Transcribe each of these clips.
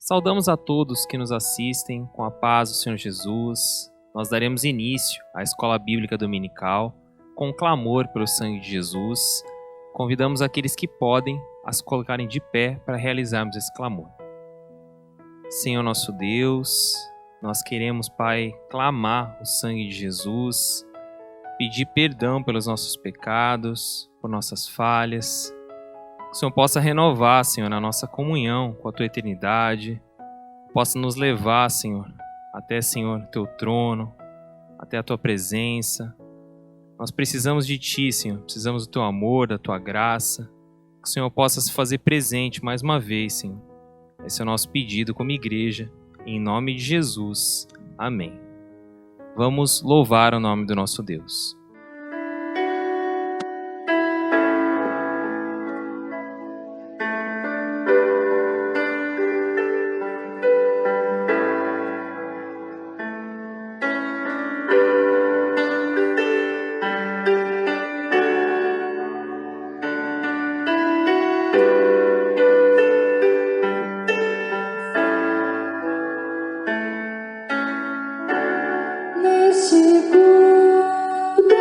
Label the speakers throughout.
Speaker 1: Saudamos a todos que nos assistem com a paz do Senhor Jesus. Nós daremos início à Escola Bíblica Dominical com um clamor pelo sangue de Jesus. Convidamos aqueles que podem a se colocarem de pé para realizarmos esse clamor. Senhor nosso Deus, nós queremos, Pai, clamar o sangue de Jesus, pedir perdão pelos nossos pecados, por nossas falhas. Que o Senhor possa renovar, Senhor, a nossa comunhão com a Tua eternidade, possa nos levar, Senhor, até, Senhor, Teu trono, até a Tua presença. Nós precisamos de Ti, Senhor, precisamos do Teu amor, da Tua graça. Que o Senhor possa se fazer presente mais uma vez, Senhor. Esse é o nosso pedido como igreja, em nome de Jesus. Amém. Vamos louvar o nome do nosso Deus.
Speaker 2: Seguro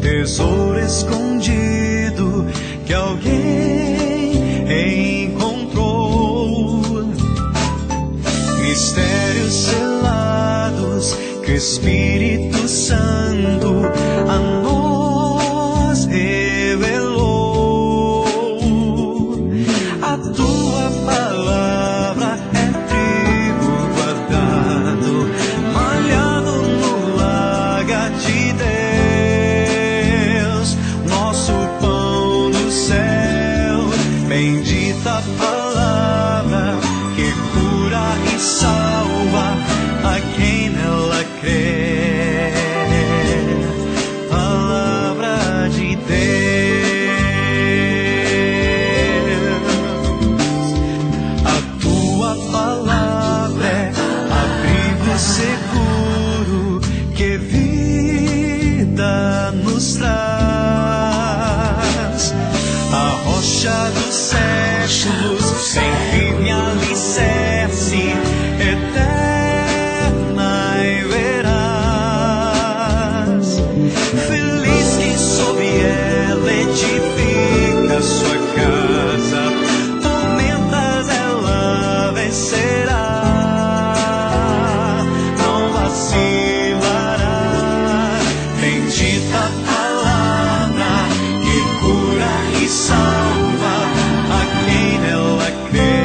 Speaker 2: Tesouro escondido que alguém encontrou, mistérios selados que o Espírito Santo a nós revelou. A tua palavra é trigo guardado, malhado no lagar de Deus. Bendita palavra que cura e salva a quem nela crê. Palavra de Deus. A tua palavra é abrigo seguro que vida nos traz. A rocha dos séculos, sem firme alicerce, eterna e veraz. Feliz quem sob ela edifica sua casa, tormentas ela vencerá, não vacilará. Bendita palavra que cura e salva a quem nela crê.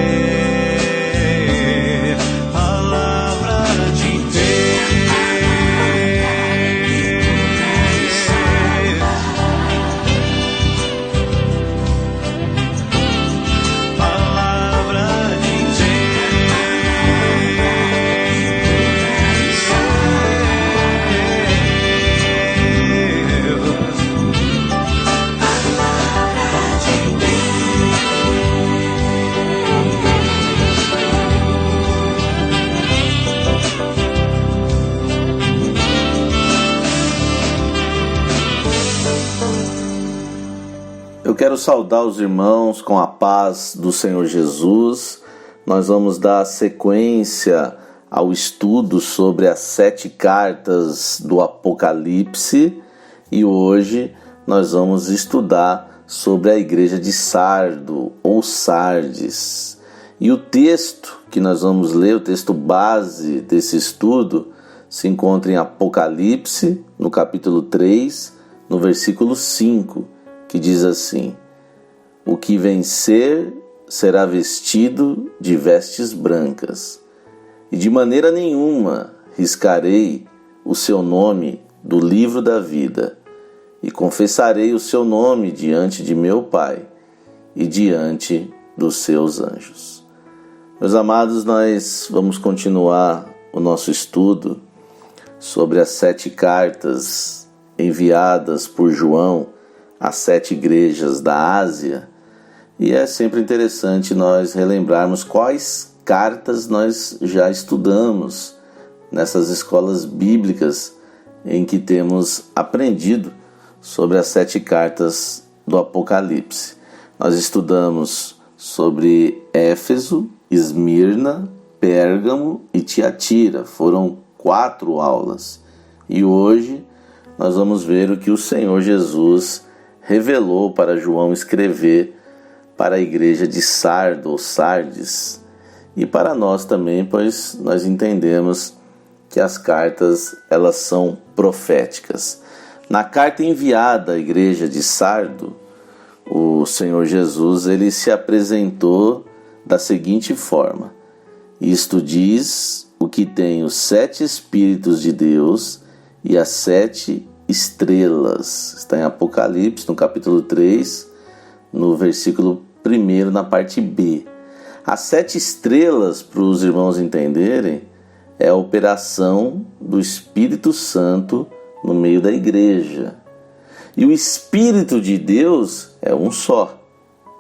Speaker 2: Palavra de Deus. Palavra de
Speaker 3: Eu quero saudar os irmãos com a paz do Senhor Jesus. Nós vamos dar sequência ao estudo sobre as 7 cartas do Apocalipse e hoje nós vamos estudar sobre a igreja de Sardo ou Sardes. E o texto que nós vamos ler, o texto base desse estudo, se encontra em Apocalipse, no capítulo 3, no versículo 5, que diz assim: o que vencer será vestido de vestes brancas, e de maneira nenhuma riscarei o seu nome do livro da vida, e confessarei o seu nome diante de meu Pai e diante dos seus anjos. Meus amados, nós vamos continuar o nosso estudo sobre as 7 cartas enviadas por João às 7 igrejas da Ásia, e é sempre interessante nós relembrarmos quais cartas nós já estudamos nessas escolas bíblicas em que temos aprendido sobre as 7 cartas do Apocalipse. Nós estudamos sobre Éfeso, Esmirna, Pérgamo e Tiatira. Foram 4 aulas. E hoje nós vamos ver o que o Senhor Jesus revelou para João escrever para a igreja de Sardo ou Sardes, e para nós também, pois nós entendemos que as cartas elas são proféticas. Na carta enviada à igreja de Sardo, o Senhor Jesus ele se apresentou da seguinte forma: isto diz o que tem os 7 Espíritos de Deus e as 7 estrelas. Está em Apocalipse, no capítulo 3, no versículo 1, na parte B. As 7 estrelas, para os irmãos entenderem, é a operação do Espírito Santo no meio da igreja. E o Espírito de Deus é um só.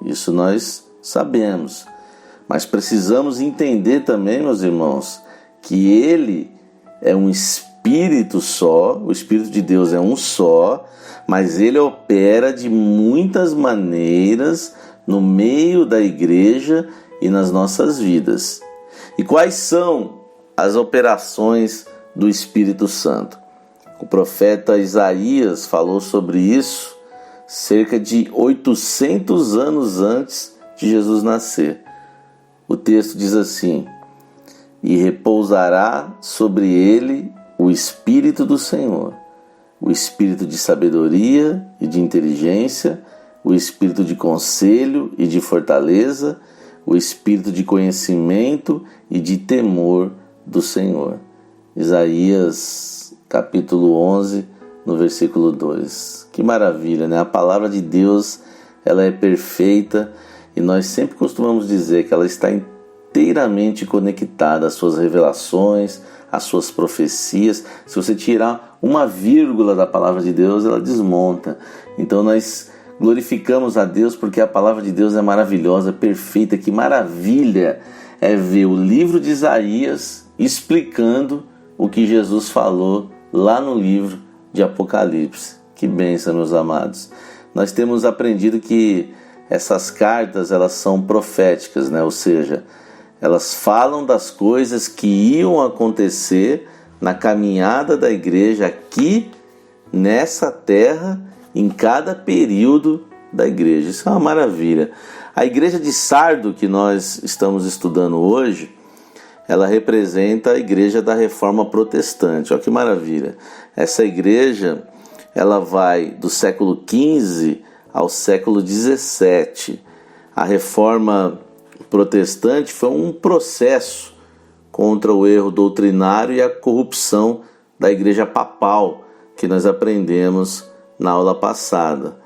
Speaker 3: Isso nós sabemos. Mas precisamos entender também, meus irmãos, que Ele é um Espírito só, o Espírito de Deus é um só, mas Ele opera de muitas maneiras no meio da igreja e nas nossas vidas. E quais são as operações do Espírito Santo? O profeta Isaías falou sobre isso cerca de 800 anos antes de Jesus nascer. O texto diz assim: e repousará sobre ele o Espírito do Senhor, o Espírito de sabedoria e de inteligência, o Espírito de conselho e de fortaleza, o Espírito de conhecimento e de temor do Senhor. Isaías capítulo 11, no versículo 2. Que maravilha, né? A palavra de Deus, ela é perfeita e nós sempre costumamos dizer que ela está inteiramente conectada às suas revelações, às suas profecias. Se você tirar uma vírgula da palavra de Deus, ela desmonta. Então nós glorificamos a Deus porque a palavra de Deus é maravilhosa, perfeita. Que maravilha é ver o livro de Isaías explicando o que Jesus falou lá no livro de Apocalipse. Que bênção, meus amados. Nós temos aprendido que essas cartas, elas são proféticas, né? Ou seja, elas falam das coisas que iam acontecer na caminhada da igreja aqui nessa terra, em cada período da igreja. Isso é uma maravilha. A igreja de Sardo, que nós estamos estudando hoje, ela representa a igreja da Reforma Protestante. Olha que maravilha. Essa igreja, ela vai do século XV ao século XVII. A Reforma Protestante foi um processo contra o erro doutrinário e a corrupção da igreja papal, que nós aprendemos na aula passada.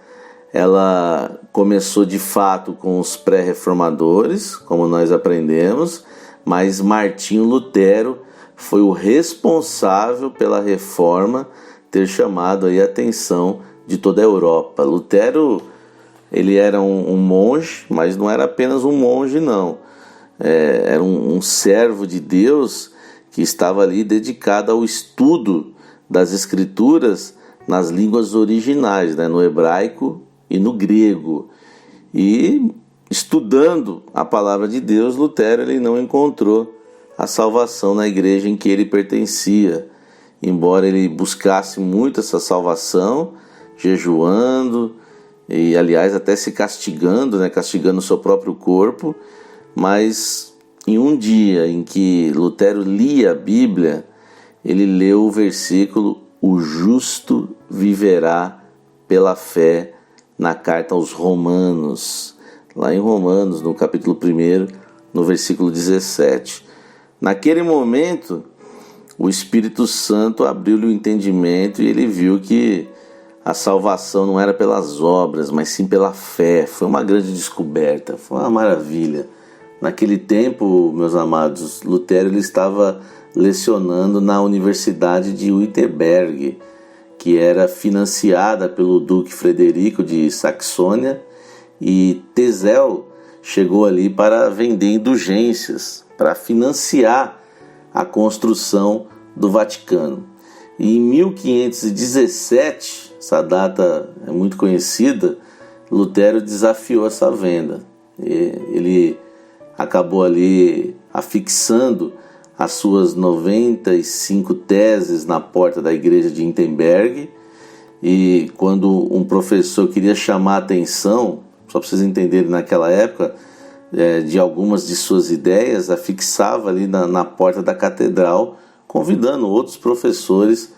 Speaker 3: Ela começou de fato com os pré-reformadores, como nós aprendemos, mas Martinho Lutero foi o responsável pela reforma ter chamado aí a atenção de toda a Europa. Lutero, ele era um monge, mas não era apenas um monge, não. Era um servo de Deus que estava ali dedicado ao estudo das Escrituras nas línguas originais, né, no hebraico e no grego. E estudando a palavra de Deus, Lutero ele não encontrou a salvação na igreja em que ele pertencia. Embora ele buscasse muito essa salvação, jejuando e, aliás, até se castigando, né, castigando o seu próprio corpo, mas em um dia em que Lutero lia a Bíblia, ele leu o versículo: o justo viverá pela fé, na carta aos Romanos, lá em Romanos, no capítulo 1, no versículo 17. Naquele momento, o Espírito Santo abriu-lhe o entendimento e ele viu que a salvação não era pelas obras, mas sim pela fé. Foi uma grande descoberta, foi uma maravilha. Naquele tempo, meus amados, Lutero ele estava lecionando na Universidade de Wittenberg, que era financiada pelo Duque Frederico de Saxônia, e Tesel chegou ali para vender indulgências, para financiar a construção do Vaticano. E em 1517, essa data é muito conhecida, Lutero desafiou essa venda. Ele acabou ali afixando as suas 95 teses na porta da igreja de Wittenberg, e quando um professor queria chamar a atenção, só para vocês entenderem, naquela época, de algumas de suas ideias, afixava ali na porta da catedral, convidando outros professores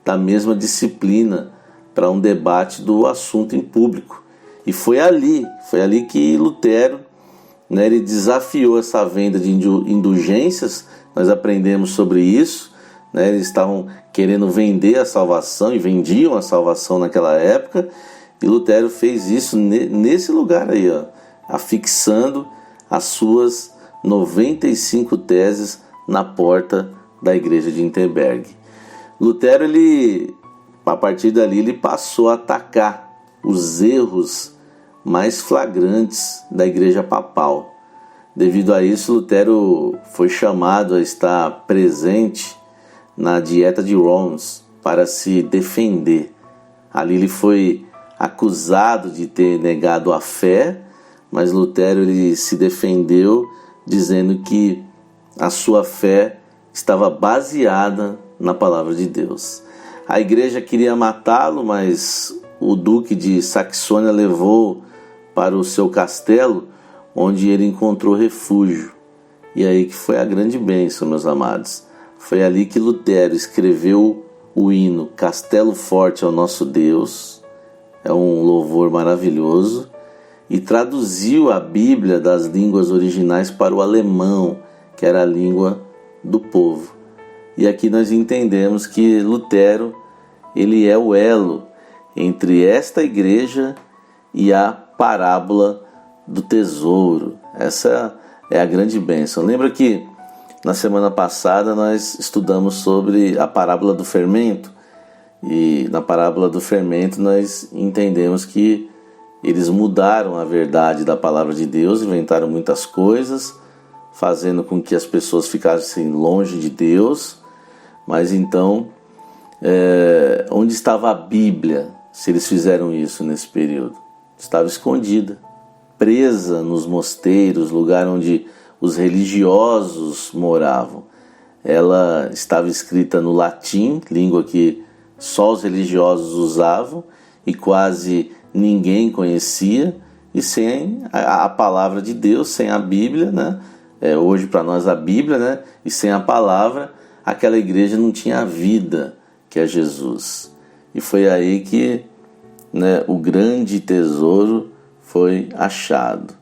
Speaker 3: da mesma disciplina para um debate do assunto em público. E foi ali que Lutero, né, ele desafiou essa venda de indulgências. Nós aprendemos sobre isso, né? Eles estavam querendo vender a salvação e vendiam a salvação naquela época, e Lutero fez isso nesse lugar aí, ó, afixando as suas 95 teses na porta da igreja de Wittenberg. Lutero, a partir dali, ele passou a atacar os erros mais flagrantes da igreja papal. Devido a isso, Lutero foi chamado a estar presente na Dieta de Worms para se defender. Ali ele foi acusado de ter negado a fé, mas Lutero ele se defendeu dizendo que a sua fé estava baseada na palavra de Deus. A igreja queria matá-lo, mas o duque de Saxônia levou para o seu castelo, onde ele encontrou refúgio. E aí que foi a grande bênção, meus amados. Foi ali que Lutero escreveu o hino Castelo Forte ao Nosso Deus, é um louvor maravilhoso, e traduziu a Bíblia das línguas originais para o alemão, que era a língua do povo. E aqui nós entendemos que Lutero, ele é o elo entre esta igreja e a parábola do tesouro. Essa é a grande bênção. Lembra que na semana passada nós estudamos sobre a parábola do fermento, e na parábola do fermento nós entendemos que eles mudaram a verdade da palavra de Deus, inventaram muitas coisas, fazendo com que as pessoas ficassem longe de Deus. Mas então, onde estava a Bíblia, se eles fizeram isso nesse período? Estava escondida, presa nos mosteiros, lugar onde os religiosos moravam. Ela estava escrita no latim, língua que só os religiosos usavam e quase ninguém conhecia, e sem a palavra de Deus, sem a Bíblia, né? Hoje para nós a Bíblia, né? E sem a palavra, aquela igreja não tinha a vida que é Jesus. E foi aí que, né, o grande tesouro foi achado.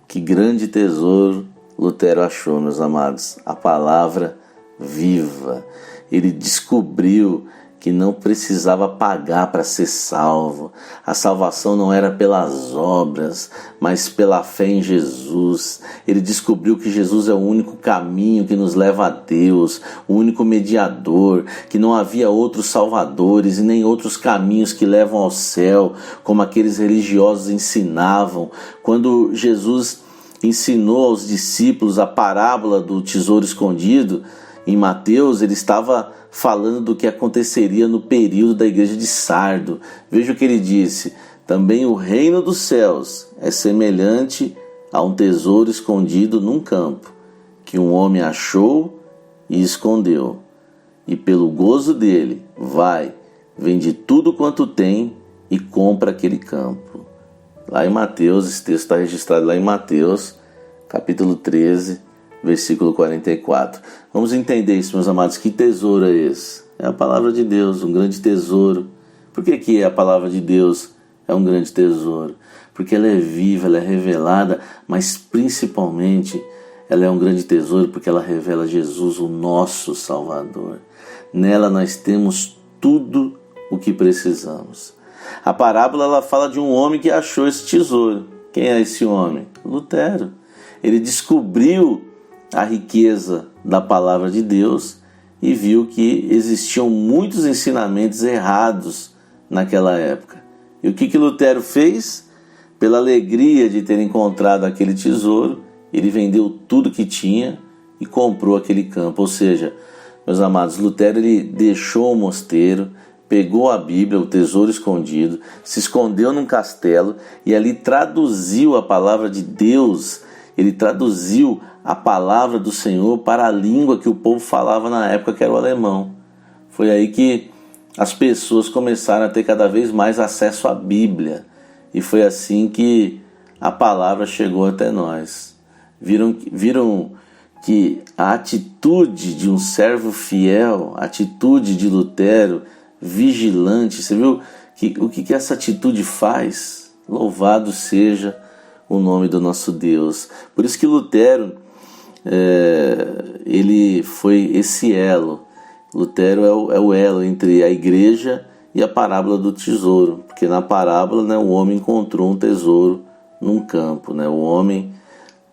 Speaker 3: Que grande tesouro Lutero achou, meus amados? A palavra viva. Ele descobriu que não precisava pagar para ser salvo. A salvação não era pelas obras, mas pela fé em Jesus. Ele descobriu que Jesus é o único caminho que nos leva a Deus, o único mediador, que não havia outros salvadores e nem outros caminhos que levam ao céu, como aqueles religiosos ensinavam. Quando Jesus ensinou aos discípulos a parábola do tesouro escondido, em Mateus, ele estava falando do que aconteceria no período da igreja de Sardo. Veja o que ele disse: também o reino dos céus é semelhante a um tesouro escondido num campo, que um homem achou e escondeu. E pelo gozo dele, vai, vende tudo quanto tem e compra aquele campo. Lá em Mateus, esse texto está registrado lá em Mateus, capítulo 13, versículo 44. Vamos entender isso, meus amados. Que tesouro é esse? É a palavra de Deus, um grande tesouro. Por que a palavra de Deus é um grande tesouro? Porque ela é viva, ela é revelada, mas principalmente ela é um grande tesouro porque ela revela Jesus, o nosso Salvador. Nela nós temos tudo o que precisamos. A parábola ela fala de um homem que achou esse tesouro. Quem é esse homem? Lutero. Ele descobriu a riqueza da palavra de Deus e viu que existiam muitos ensinamentos errados naquela época. E o que Lutero fez? Pela alegria de ter encontrado aquele tesouro, ele vendeu tudo que tinha e comprou aquele campo. Ou seja, meus amados, Lutero ele deixou o mosteiro, pegou a Bíblia, o tesouro escondido, se escondeu num castelo e ali traduziu a palavra de Deus. Ele traduziu a palavra do Senhor para a língua que o povo falava na época, que era o alemão. Foi aí que as pessoas começaram a ter cada vez mais acesso à Bíblia. E foi assim que a palavra chegou até nós. Viram que a atitude de um servo fiel, a atitude de Lutero, vigilante, você viu o que essa atitude faz? Louvado seja o nome do nosso Deus. Por isso que Lutero, ele foi esse elo. Lutero é o elo entre a igreja e a parábola do tesouro, porque na parábola, né, o homem encontrou um tesouro num campo, né? O homem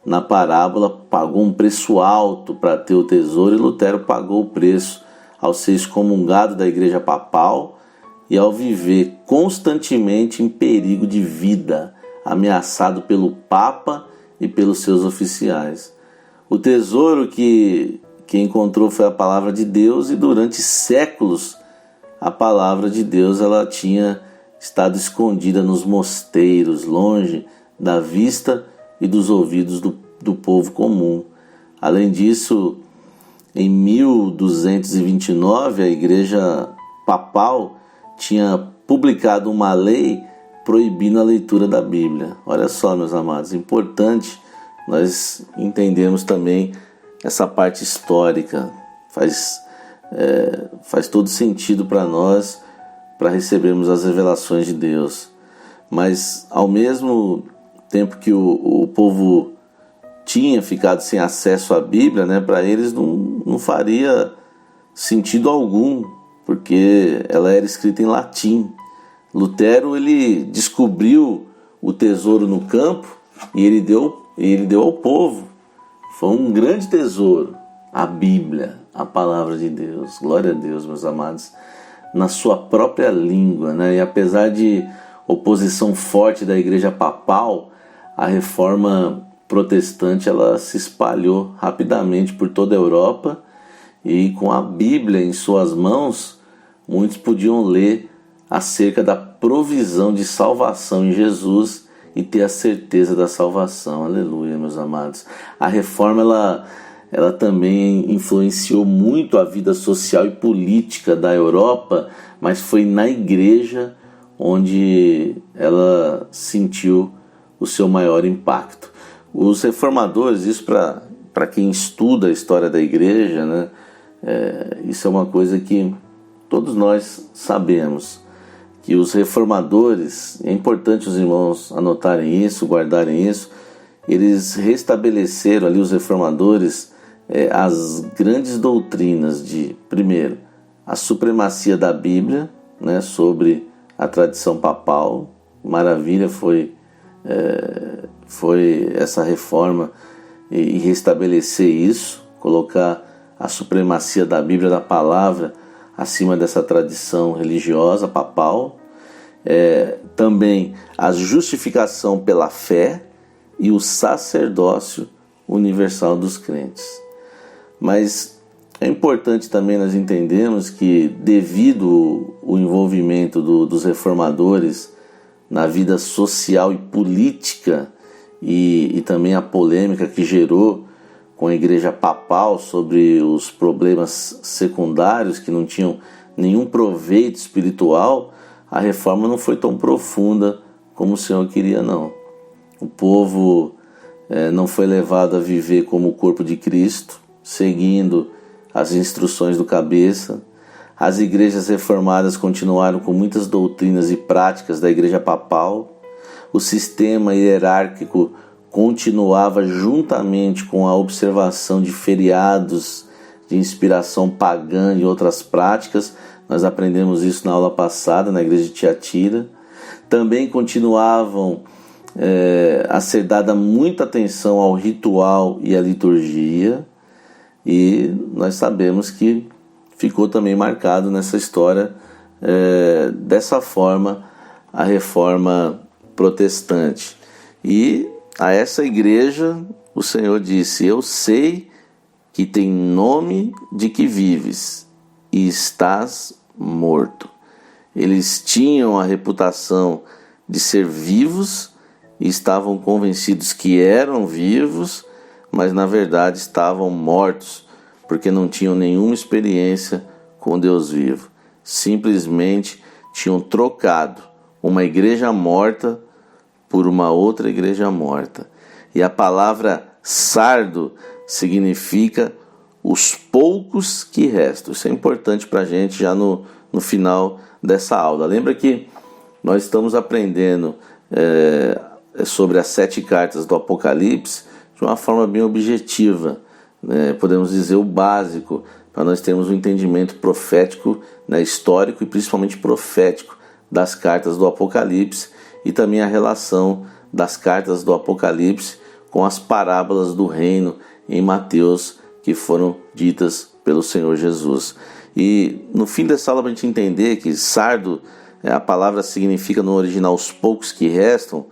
Speaker 3: na parábola pagou um preço alto para ter o tesouro, e Lutero pagou o preço ao ser excomungado da igreja papal e ao viver constantemente em perigo de vida, ameaçado pelo Papa e pelos seus oficiais. O tesouro que encontrou foi a palavra de Deus, e durante séculos a palavra de Deus ela tinha estado escondida nos mosteiros, longe da vista e dos ouvidos do povo comum. Além disso, em 1229, a igreja papal tinha publicado uma lei proibindo a leitura da Bíblia. Olha só, meus amados, importante nós entendermos também essa parte histórica. Faz todo sentido para nós, para recebermos as revelações de Deus. Mas ao mesmo tempo que o povo tinha ficado sem acesso à Bíblia, né, para eles não faria sentido algum, porque ela era escrita em latim. Lutero, ele descobriu o tesouro no campo e ele deu ao povo. Foi um grande tesouro, a Bíblia, a palavra de Deus. Glória a Deus, meus amados, na sua própria língua, né? E apesar de oposição forte da igreja papal, a reforma protestante ela se espalhou rapidamente por toda a Europa, e com a Bíblia em suas mãos, muitos podiam ler acerca da provisão de salvação em Jesus e ter a certeza da salvação. Aleluia, meus amados. A reforma ela também influenciou muito a vida social e política da Europa, mas foi na igreja onde ela sentiu o seu maior impacto. Os reformadores, isso para quem estuda a história da igreja, né, isso é uma coisa que todos nós sabemos, que os reformadores, é importante os irmãos anotarem isso, guardarem isso, eles restabeleceram ali, os reformadores, as grandes doutrinas de, primeiro, a supremacia da Bíblia, né, sobre a tradição papal. Maravilha foi essa reforma e restabelecer isso, colocar a supremacia da Bíblia, da palavra, acima dessa tradição religiosa papal. Também a justificação pela fé e o sacerdócio universal dos crentes. Mas é importante também nós entendermos que, devido ao envolvimento dos reformadores na vida social e política, e também a polêmica que gerou com a igreja papal sobre os problemas secundários que não tinham nenhum proveito espiritual, a reforma não foi tão profunda como o Senhor queria, não. O povo não foi levado a viver como o corpo de Cristo, seguindo as instruções do cabeça. As igrejas reformadas continuaram com muitas doutrinas e práticas da igreja papal. O sistema hierárquico continuava juntamente com a observação de feriados de inspiração pagã e outras práticas. Nós aprendemos isso na aula passada, na igreja de Tiatira. Também continuavam a ser dada muita atenção ao ritual e à liturgia. E nós sabemos que ficou também marcado nessa história, dessa forma, a reforma protestante. E a essa igreja o Senhor disse: eu sei que tem nome de que vives e estás morto. Eles tinham a reputação de ser vivos e estavam convencidos que eram vivos, mas na verdade estavam mortos, porque não tinham nenhuma experiência com Deus vivo. Simplesmente tinham trocado uma igreja morta por uma outra igreja morta. E a palavra sardo significa os poucos que restam. Isso é importante para a gente já no final dessa aula. Lembra que nós estamos aprendendo sobre as 7 cartas do Apocalipse de uma forma bem objetiva, podemos dizer o básico, para nós termos um entendimento profético, histórico e principalmente profético das cartas do Apocalipse, e também a relação das cartas do Apocalipse com as parábolas do reino em Mateus que foram ditas pelo Senhor Jesus. E no fim dessa aula, para a gente entender que sardo, a palavra significa no original os poucos que restam,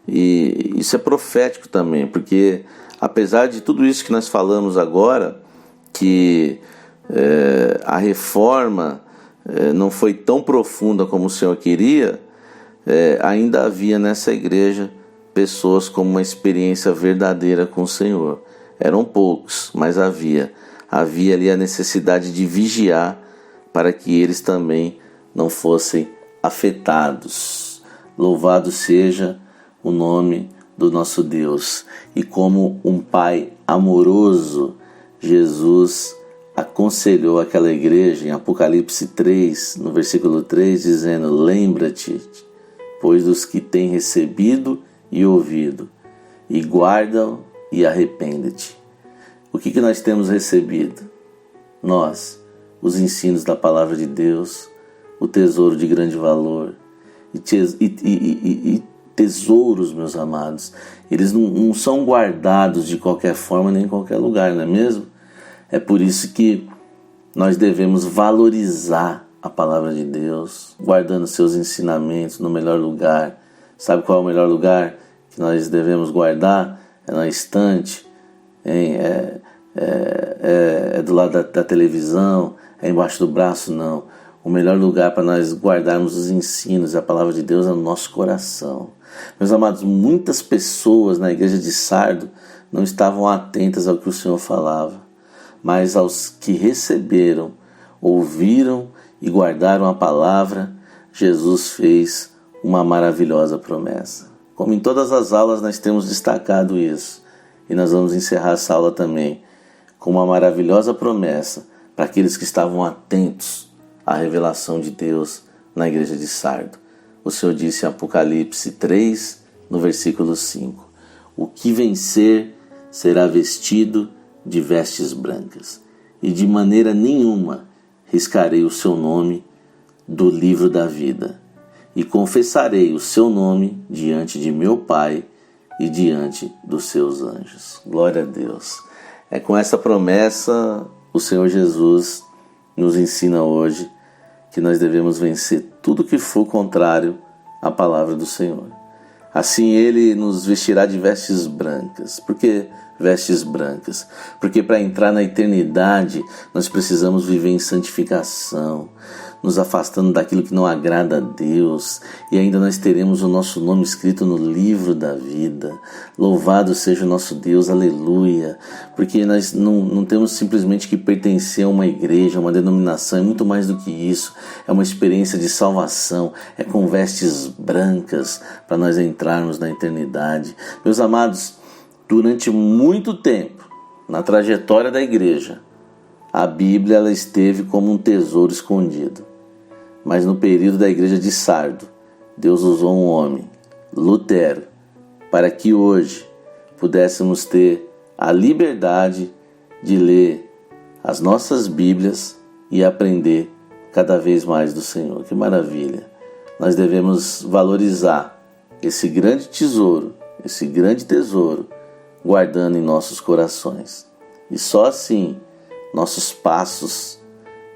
Speaker 3: e isso é profético também, porque apesar de tudo isso que nós falamos agora, que a reforma não foi tão profunda como o Senhor queria, ainda havia nessa igreja pessoas com uma experiência verdadeira com o Senhor. Eram poucos, mas havia ali a necessidade de vigiar para que eles também não fossem afetados. Louvado seja o nome do nosso Deus. E como um Pai amoroso, Jesus aconselhou aquela igreja em Apocalipse 3, no versículo 3, dizendo: lembra-te, pois dos que têm recebido e ouvido, e guardam e arrepende-te. O que nós temos recebido? Nós, os ensinos da palavra de Deus, o tesouro de grande valor, e tesouros, meus amados, eles não são guardados de qualquer forma nem em qualquer lugar, não é mesmo? É por isso que nós devemos valorizar a palavra de Deus, guardando seus ensinamentos no melhor lugar. Sabe qual é o melhor lugar que nós devemos guardar? É na estante, é do lado da televisão, é embaixo do braço? Não. O melhor lugar para nós guardarmos os ensinos e a palavra de Deus é no nosso coração. Meus amados, muitas pessoas na igreja de Sardo não estavam atentas ao que o Senhor falava, mas aos que receberam, ouviram e guardaram a palavra, Jesus fez uma maravilhosa promessa. Como em todas as aulas nós temos destacado isso, e nós vamos encerrar essa aula também com uma maravilhosa promessa para aqueles que estavam atentos à revelação de Deus na igreja de Sardo. O Senhor disse em Apocalipse 3, no versículo 5: o que vencer será vestido de vestes brancas, e de maneira nenhuma riscarei o seu nome do livro da vida, e confessarei o seu nome diante de meu Pai e diante dos seus anjos. Glória a Deus. É com essa promessa o Senhor Jesus nos ensina hoje que nós devemos vencer tudo que for contrário à palavra do Senhor. Assim Ele nos vestirá de vestes brancas. Por que vestes brancas? Porque para entrar na eternidade nós precisamos viver em santificação, nos afastando daquilo que não agrada a Deus, e ainda nós teremos o nosso nome escrito no livro da vida. Louvado seja o nosso Deus, aleluia, porque nós não temos simplesmente que pertencer a uma igreja, a uma denominação, é muito mais do que isso, é uma experiência de salvação, é com vestes brancas para nós entrarmos na eternidade. Meus amados, durante muito tempo, na trajetória da igreja, a Bíblia ela esteve como um tesouro escondido. Mas no período da igreja de Sardo, Deus usou um homem, Lutero, para que hoje pudéssemos ter a liberdade de ler as nossas Bíblias e aprender cada vez mais do Senhor. Que maravilha! Nós devemos valorizar esse grande tesouro, esse grande tesouro, guardando em nossos corações. E só assim nossos passos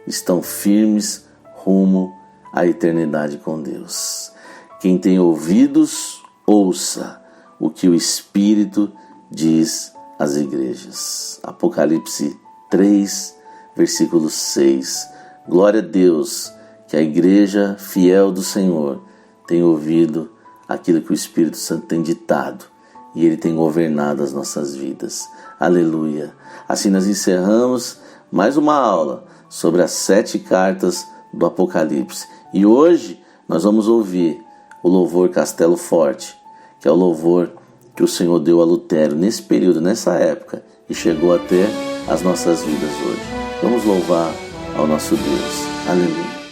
Speaker 3: estão firmes rumo à eternidade com Deus. Quem tem ouvidos, ouça o que o Espírito diz às igrejas. Apocalipse 3, versículo 6. Glória a Deus que a igreja fiel do Senhor tem ouvido aquilo que o Espírito Santo tem ditado e Ele tem governado as nossas vidas. Aleluia. Assim nós encerramos mais uma aula sobre as 7 cartas do Apocalipse. E hoje nós vamos ouvir o louvor Castelo Forte, que é o louvor que o Senhor deu a Lutero nesse período, nessa época, e chegou até as nossas vidas hoje. Vamos louvar ao nosso Deus. Aleluia.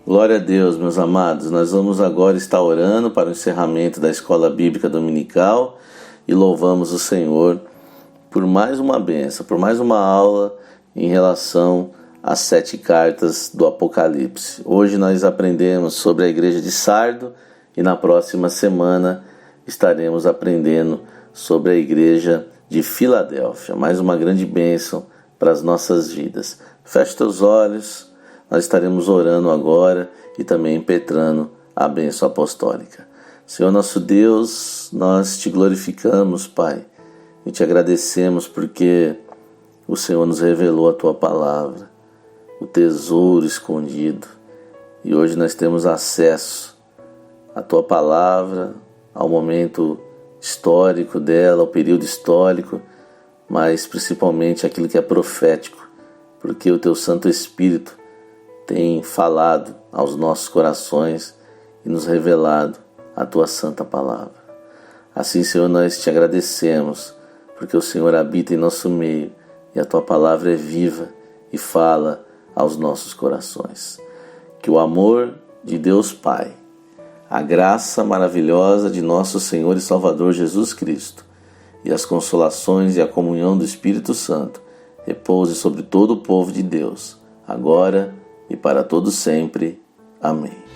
Speaker 3: Glória a Deus, meus amados. Nós vamos agora estar orando para o encerramento da Escola Bíblica Dominical e louvamos o Senhor por mais uma bênção, por mais uma aula em relação às 7 cartas do Apocalipse. Hoje nós aprendemos sobre a igreja de Sardo e na próxima semana estaremos aprendendo sobre a igreja de Filadélfia. Mais uma grande bênção para as nossas vidas. Feche teus olhos, nós estaremos orando agora e também impetrando a bênção apostólica. Senhor nosso Deus, nós te glorificamos, Pai, e te agradecemos porque o Senhor nos revelou a tua palavra, o tesouro escondido, e hoje nós temos acesso à tua palavra, ao momento histórico dela, ao período histórico, mas principalmente aquilo que é profético, porque o teu Santo Espírito tem falado aos nossos corações e nos revelado a tua santa palavra. Assim, Senhor, nós te agradecemos, porque o Senhor habita em nosso meio e a tua palavra é viva e fala aos nossos corações. Que o amor de Deus Pai, a graça maravilhosa de nosso Senhor e Salvador Jesus Cristo e as consolações e a comunhão do Espírito Santo repouse sobre todo o povo de Deus, agora e para todo sempre. Amém.